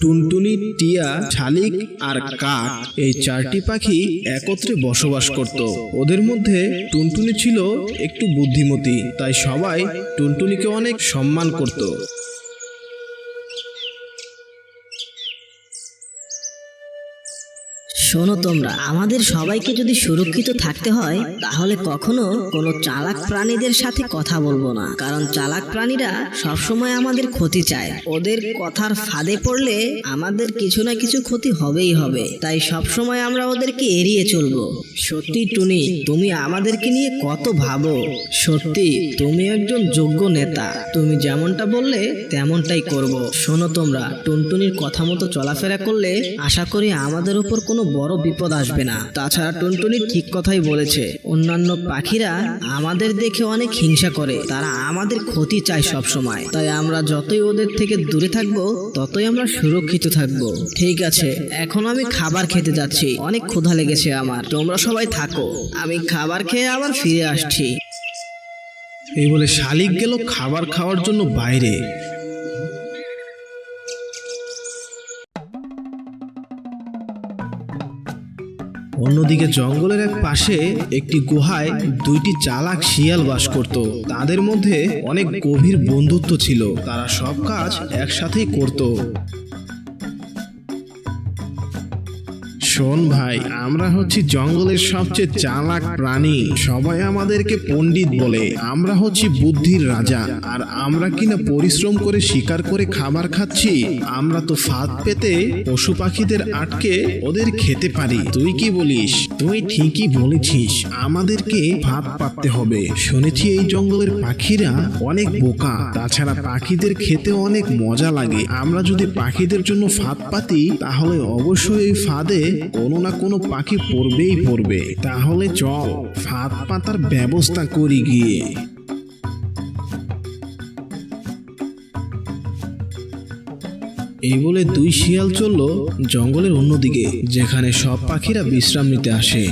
টুনটুনি, টিয়া, শালিক আর কাক এই চারটি পাখি একত্রে বসবাস করত। ওদের মধ্যে টুনটুনি ছিল একটু বুদ্ধিমতী, তাই সবাই টুনটুনিকে অনেক সম্মান করত। শোনো তোমরা, আমাদের সবাইকে যদি সুরক্ষিত থাকতে হয় তাহলে কখনো কোনো চালাক প্রাণীদের সাথে কথা বলবো না, কারণ চালাক প্রাণীরা সবসময় আমাদের ক্ষতি চায়। ওদের কথার ফাঁদে পড়লে আমাদের কিছু না কিছু ক্ষতি হবেই হবে, তাই সবসময় আমরা ওদেরকে এড়িয়ে চলবো। সত্যি টুনি, তুমি আমাদেরকে নিয়ে কত ভাবো। সত্যি তুমি একজন যোগ্য নেতা, তুমি যেমনটা বললে তেমনটাই করব। শোনো তোমরা, টুনটুনির কথা মতো চলাফেরা করলে আশা করি আমাদের উপর কোনো বড় বিপদ আসবে না। তাছাড়া টুনটুনি ঠিক কথাই বলেছে, অন্যান্য পাখিরা আমাদের দেখে অনেক হিংসা করে, তারা আমাদের ক্ষতি চায় সব সময়। তাই আমরা যতই ওদের থেকে দূরে থাকবো ততই আমরা সুরক্ষিত থাকবো। ঠিক আছে, এখন আমি খাবার খেতে যাচ্ছি, অনেক ক্ষুধা লেগেছে আমার। তোমরা সবাই থাকো, আমি খাবার খেয়ে আবার ফিরে আসছি। এই বলে শালিক গেল খাবার খাওয়ার জন্য বাইরে। অন্যদিকে জঙ্গলের এক পাশে একটি গুহায় দুইটি চালাক শিয়াল বাস করত। তাদের মধ্যে অনেক গভীর বন্ধুত্ব ছিল, তারা সব কাজ একসাথেই করত। শোন ভাই, আমরা হচ্ছি জঙ্গলের সবচেয়ে চালাক প্রাণী। সবাই আমাদেরকে পণ্ডিত বলে, আমরা হচ্ছি বুদ্ধির রাজা। আর আমরা কিনা পরিশ্রম করে শিকার করে খাবার খাচ্ছি। আমরা তো ফাঁদ পেতে পশু পাখিদের আটকে ওদের খেতে পারি। তুই কি বলিস? তুই ঠিকই বলেছিস, আমাদেরকে ফাঁদ পাততে হবে। শুনেছি এই জঙ্গলের পাখিরা অনেক বোকা, তাছাড়া পাখিদের খেতে অনেক মজা লাগে। আমরা যদি পাখিদের জন্য ফাঁদ পাতি তাহলে অবশ্যই এই ফাঁদে কোনো না কোনো পাখি পড়বেই পড়বে। তাহলে চল ফাঁদ পাতার ব্যবস্থা করি গিয়ে। এই বলে দুই শিয়াল চলল জঙ্গলের অন্যদিকে, যেখানে সব পাখিরা বিশ্রাম নিতে আসে।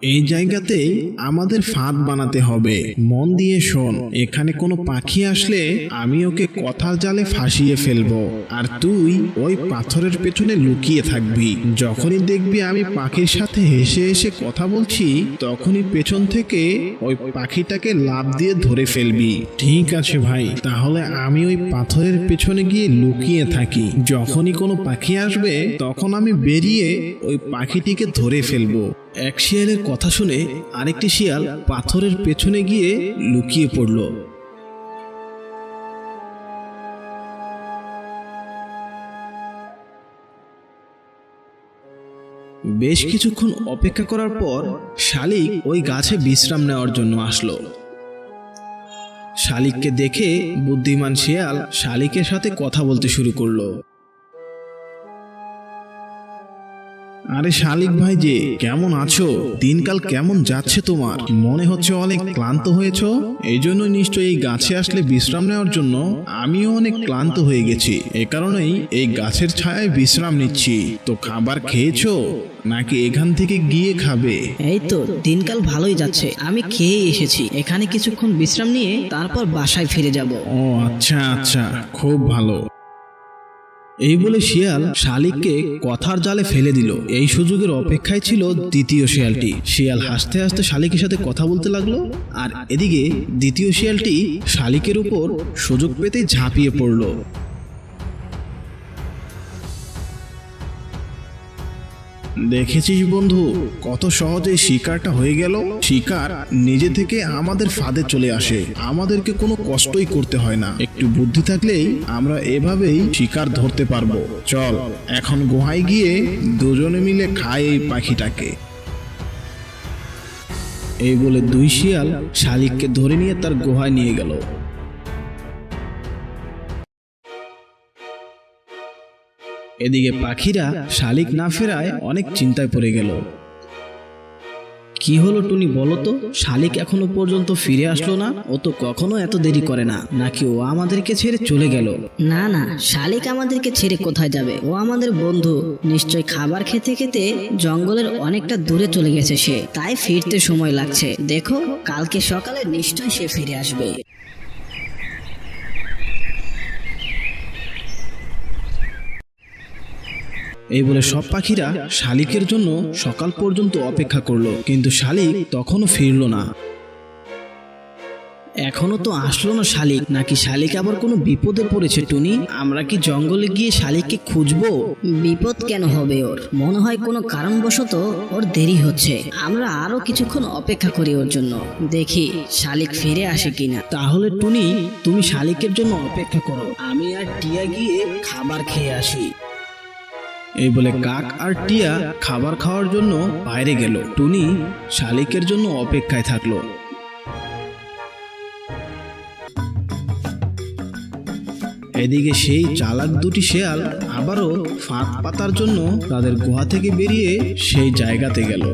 এই জায়গাতেই আমাদের ফাঁদ বানাতে হবে। মন দিয়ে শোন, এখানে কোনো পাখি আসলে আমি ওকে কথার জালে ফাঁসিয়ে ফেলবো, আর তুই ওই পাথরের পেছনে লুকিয়ে থাকবি। যখনই দেখবি আমি পাখির সাথে হেসে হেসে কথা বলছি, তখনই পেছন থেকে ওই পাখিটাকে লাফ দিয়ে ধরে ফেলবি। ঠিক আছে ভাই, তাহলে আমি ওই পাথরের পেছনে গিয়ে লুকিয়ে থাকি। যখনই কোনো পাখি আসবে তখন আমি বেরিয়ে ওই পাখিটিকে ধরে ফেলবো। এক শিয়ালের কথা শুনে আরেকটি শিয়াল পাথরের পেছনে গিয়ে লুকিয়ে পড়ল। বেশ কিছুক্ষণ অপেক্ষা করার পর শালিক ওই গাছে বিশ্রাম নেওয়ার জন্য আসলো। শালিককে দেখে বুদ্ধিমান শিয়াল শালিকের সাথে কথা বলতে শুরু করলো। আরে শালিক ভাই যে, কেমন আছো? দিনকাল কেমন যাচ্ছে তোমার? মনে হচ্ছে অনেক ক্লান্ত হয়েছো, এই জন্য নিশ্চয়ই এই গাছে আসলে বিশ্রাম নেওয়ার জন্য। আমিও অনেক ক্লান্ত হয়ে গেছি, এ কারণেই এই গাছের ছায়ায় বিশ্রাম নিচ্ছি। তো খাবার খেয়েছো নাকি এখান থেকে গিয়ে খাবে? এই তো দিনকাল ভালোই যাচ্ছে, আমি খেয়ে এসেছি। এখানে কিছুক্ষণ বিশ্রাম নিয়ে তারপর বাসায় ফিরে যাব। ও আচ্ছা আচ্ছা, খুব ভালো। এই বলে শিয়াল শালিককে কথার জালে ফেলে দিল। এই সুযোগের অপেক্ষায় ছিল দ্বিতীয় শিয়ালটি। শিয়াল হাসতে হাসতে শালিকের সাথে কথা বলতে লাগলো, আর এদিকে দ্বিতীয় শিয়ালটি শালিকের উপর সুযোগ পেতেই ঝাঁপিয়ে পড়ল। দেখেছিস বন্ধু, কত সহজে শিকারটা হয়ে গেল। শিকার নিজে থেকে আমাদের ফাঁদে চলে আসে, আমাদেরকে কোনো কষ্টই করতে হয় না। একটু বুদ্ধি থাকলেই আমরা এভাবেই শিকার ধরতে পারবো। চল এখন গুহায় গিয়ে দুজনে মিলে খাই এই পাখিটাকে। এই বলে দুই শিয়াল শালিককে ধরে নিয়ে তার গুহায় নিয়ে গেল। এদিকে পাখিরা শালিক না ফেরায় অনেক চিন্তায় পড়ে গেল। কি হলো টুনি, বলো তো? শালিক এখনো পর্যন্ত ফিরে আসলো না? ও তো কখনো এত দেরি করে না, নাকি ও আমাদেরকে ছেড়ে চলে গেল? না না, শালিক আমাদেরকে ছেড়ে কোথায় যাবে? ও আমাদের বন্ধু, নিশ্চয়ই খাবার খেতে খেতে জঙ্গলের অনেকটা দূরে চলে গেছে সে, তাই ফিরতে সময় লাগছে। দেখো, কালকে সকালে নিশ্চয়ই সে ফিরে আসবে। এই বলে সব পাখিরা শালিকের জন্য সকাল পর্যন্ত অপেক্ষা করলো, কিন্তু শালিক তখনও ফিরলো না। এখনো তো আসলো না শালিক, নাকি শালিক আবার কোনো বিপদে পড়েছে? টুনি, আমরা কি জঙ্গলে গিয়ে শালিককে খুঁজবো? বিপদ কেন হবে ওর? মনে হয় কোনো কারণবশত ওর দেরি হচ্ছে। আমরা আরো কিছুক্ষণ অপেক্ষা করি ওর জন্য, দেখি শালিক ফিরে আসে কিনা। তাহলে টুনি, তুমি শালিকের জন্য অপেক্ষা করো, আমি আর টিয়া গিয়ে খাবার খেয়ে আসি। এই বলে কাক আর টিয়া খাবার খাওয়ার জন্য বাইরে গেল। টুনি শালিকের জন্য অপেক্ষায় থাকলো। এদিকে সেই চালাক দুটি শেয়াল আবারও ফাঁদ পাতার জন্য তাদের গুহা থেকে বেরিয়ে সেই জায়গাতে গেল।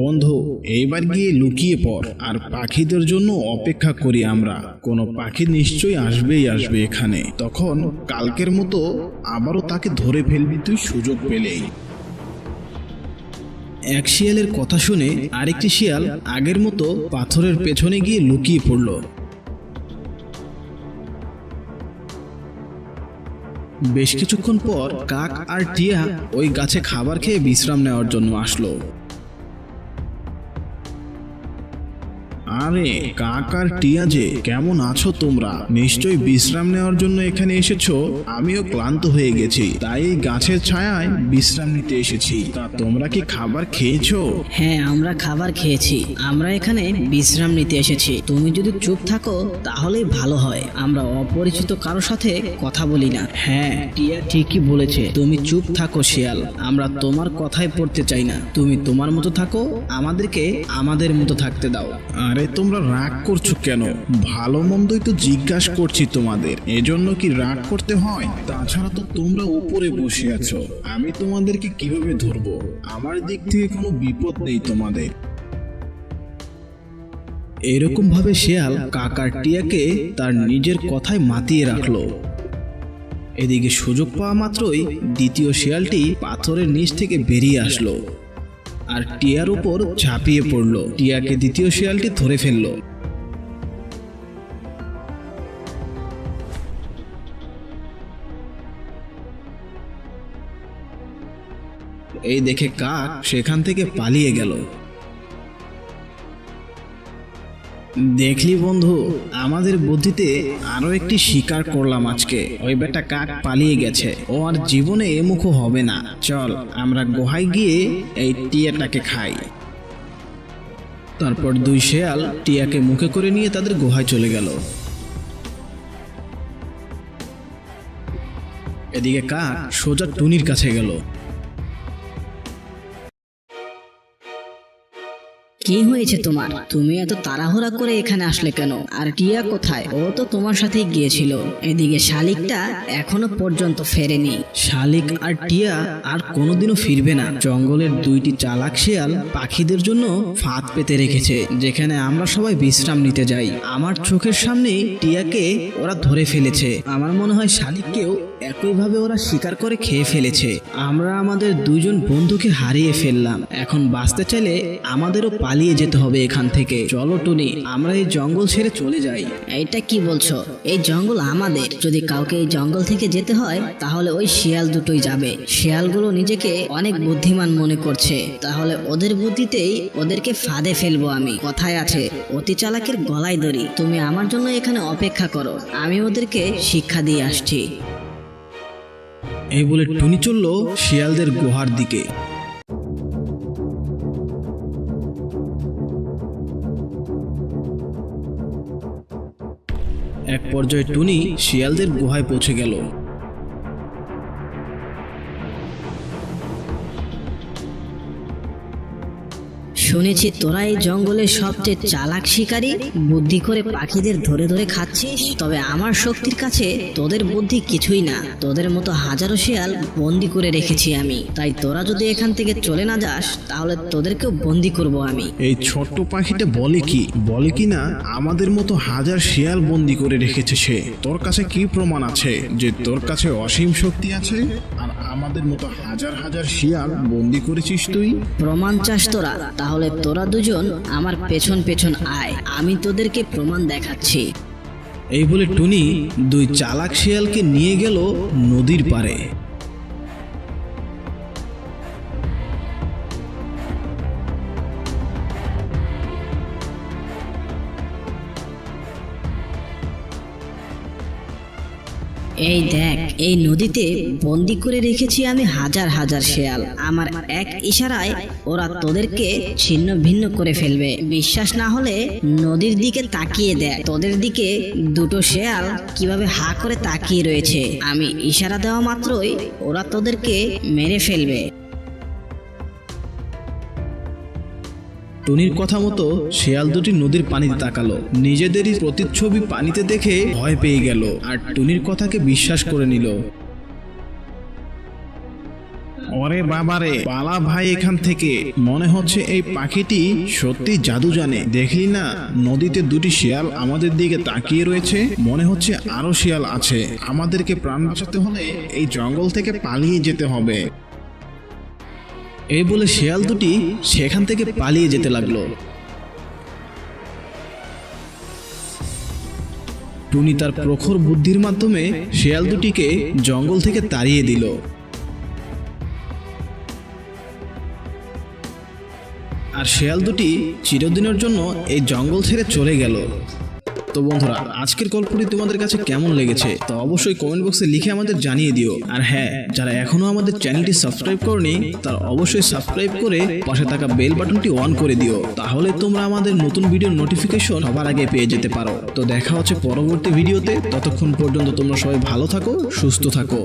বন্ধু, এইবার গিয়ে লুকিয়ে পড় আর পাখিদের জন্য অপেক্ষা করি আমরা। কোনো পাখি নিশ্চয়ই আসবে এখানে। তখন কালকের মতো আবারও তাকে ধরে ফেলবি তুই সুযোগ পেলেই। এক শিয়ালের কথা শুনে আরেকটি শিয়াল আগের মতো পাথরের পেছনে গিয়ে লুকিয়ে পড়ল। বেশ কিছুক্ষণ পর কাক আর টিয়া ওই গাছে খাবার খেয়ে বিশ্রাম নেওয়ার জন্য আসলো। আরে কাক আর টিয়া যে, কেমন আছো তোমরা? নিশ্চয়ই বিশ্রাম নেওয়ার জন্য এখানে এসেছো। আমিও ক্লান্ত হয়ে গেছি, তাই এই গাছের ছায়ায় বিশ্রাম নিতে এসেছি। তা তোমরা কি খাবার খেয়েছো? হ্যাঁ, আমরা খাবার খেয়েছি। আমরা এখানে বিশ্রাম নিতে এসেছি। তুমি যদি চুপ থাকো তাহলেই ভালো হয়। আমরা অপরিচিত কারোর সাথে কথা বলি না। হ্যাঁ, টিয়া ঠিকই বলেছে। তুমি চুপ থাকো শিয়াল, আমরা তোমার কথাই পড়তে চাই না। তুমি তোমার মতো থাকো, আমাদেরকে আমাদের মতো থাকতে দাও। আরে তোমরা রাগ করছো কেন? ভালো মন্দই তো জিজ্ঞাসা করছি তোমাদের, এজন্য কি রাগ করতে হয়? তাছাড়া তো তোমরা উপরে বসে আছো, আমি তোমাদেরকে কিভাবে ধরবো? আমার দিক থেকে কোনো বিপদ নেই তোমাদের। এরকম ভাবে শিয়াল কাক আর টিয়াকে তার নিজের কথায় মাতিয়ে রাখলো। এদিকে সুযোগ পাওয়া মাত্রই দ্বিতীয় শিয়ালটি পাথরের নিচ থেকে বেরিয়ে আসলো আর টিয়ার উপর ঝাঁপিয়ে পড়লো। টিয়াকে দ্বিতীয় শিয়ালটি ধরে ফেললো। এই দেখে কাক সেখান থেকে পালিয়ে গেল। দেখলি বন্ধু, আমাদের বুদ্ধিতে আরো একটি শিকার করলাম আজকে। ওই বেটা কাক পালিয়ে গেছে, ও আর জীবনে এমুখো হবে না। চল আমরা গুহায় গিয়ে এই টিয়াটাকে খাই। তারপর দুই শেয়াল টিয়াকে মুখে করে নিয়ে তাদের গুহায় চলে গেল। এদিকে কাক সোজা টুনির কাছে গেল। কি হয়েছে তোমার? তুমি এত তাড়াহুড়া করে এখানে আসলে কেন? আর টিয়া কোথায়? ও তো তোমার সাথেই গিয়েছিল। এদিকে শালিকটা এখনো পর্যন্ত ফেরেনি। শালিক আর টিয়া আর কোনোদিনও ফিরবে না। জঙ্গলের দুইটি চালাক শিয়াল পাখিদের জন্য ফাঁদ পেতে রেখেছে, যেখানে আমরা সবাই বিশ্রাম নিতে যাই। আমার চোখের সামনে টিয়াকে ওরা ধরে ফেলেছে। আমার মনে হয় শালিককেও একইভাবে ওরা শিকার করে খেয়ে ফেলেছে। আমরা আমাদের দুইজন বন্ধুকে হারিয়ে ফেললাম। এখন বাঁচতে চাইলে আমাদেরও পালিয়ে যেতে হবে এখান থেকে। চলো টুনি, আমরা এই জঙ্গল ছেড়ে চলে যাই। এটা কি বলছো? এই জঙ্গল আমাদের। যদি কাউকে এই জঙ্গল থেকে যেতে হয় তাহলে ওই শিয়াল দুটোই যাবে। শিয়ালগুলো নিজেকে অনেক বুদ্ধিমান মনে করছে, তাহলে ওদের বুদ্ধিতেই ওদেরকে ফাঁদে ফেলবো আমি। কথায় আছে, অতি চালাকের গলায় দড়ি। তুমি আমার জন্য এখানে অপেক্ষা করো, আমি ওদেরকে শিক্ষা দিয়ে আসছি। এই বলে টুনি চলল শিয়ালদের গুহার দিকে। এক পর্যায়ে টুনি শিয়ালদের গুহায় পৌঁছে গেল। শুনেছি তোরা এই জঙ্গলের সবচেয়ে চালাক শিকারী, বুদ্ধি করে পাখিদের ধরে ধরে খাচ্ছিস। তবে আমার শক্তির কাছে তোদের বুদ্ধি কিছুই না। তোদের মতো হাজারো শিয়াল বন্দি করে রেখেছি আমি, তাই তোরা যদি এখান থেকে চলে না যাস তাহলে তোদেরকেও বন্দি করব আমি। এই ছোট্ট পাখিটা বলে কি না আমাদের মতো হাজার শিয়াল বন্দি করে রেখেছে সে। তোর কাছে কি প্রমাণ আছে যে তোর কাছে অসীম শক্তি আছে আর আমাদের মতো হাজার হাজার শিয়াল বন্দি করেছিস তুই? প্রমাণ চাস তোরা? তাহলে তোরা দুজন আমার পেছন পেছন আয়, আমি তোদেরকে প্রমাণ দেখাচ্ছি। এই বলে টুনি দুই চালাক শিয়ালকে নিয়ে গেল নদীর পাড়ে। এই দেখ, এই নদীতে বন্দি করে রেখেছি আমি হাজার হাজার শেয়াল। আমার এক ইশারায় ওরা তোদেরকে ছিন্ন ভিন্ন করে ফেলবে। বিশ্বাস না হলে নদীর দিকে তাকিয়ে দেখ, তোদের দিকে দুটো শেয়াল কিভাবে হা করে তাকিয়ে রয়েছে। আমি ইশারা দেওয়া মাত্রই ওরা তোদেরকে মেরে ফেলবে। টুনির কথা মতো শেয়াল দুটি নদীর পানিতে তাকালো। নিজেদেরই প্রতিচ্ছবি পানিতে দেখে ভয় পেয়ে গেল আর টুনির কথাকে বিশ্বাস করে নিল। ওরে বাবারে, পালা ভাই এখান থেকে। মনে হচ্ছে এই পাখিটি সত্যি জাদু জানে। দেখলি না নদীতে দুটি শিয়াল আমাদের দিকে তাকিয়ে রয়েছে। মনে হচ্ছে আরো শিয়াল আছে। আমাদেরকে প্রাণ বাঁচাতে হলে এই জঙ্গল থেকে পালিয়ে যেতে হবে। এই বলে শেয়াল দুটি সেখান থেকে পালিয়ে যেতে লাগলো। টুনি তার প্রখর বুদ্ধির মাধ্যমে শেয়াল দুটিকে জঙ্গল থেকে তাড়িয়ে দিল। আর শেয়াল দুটি চিরদিনের জন্য এই জঙ্গল ছেড়ে চলে গেল। তো বন্ধুরা, আজকের গল্পটি তোমাদের কাছে কেমন লেগেছে তা অবশ্যই কমেন্ট বক্সে লিখে আমাদের জানিয়ে দিও। আর হ্যাঁ, যারা এখনো আমাদের চ্যানেলটি সাবস্ক্রাইব করনি তারা অবশ্যই সাবস্ক্রাইব করে পাশে থাকা বেল বাটনটি অন করে দিও, তাহলে তোমরা আমাদের নতুন ভিডিওর নোটিফিকেশন সবার আগে পেয়ে যেতে পারো। তো দেখা হচ্ছে পরবর্তী ভিডিওতে। ততক্ষণ পর্যন্ত তোমরা সবাই ভালো থাকো, সুস্থ থাকো।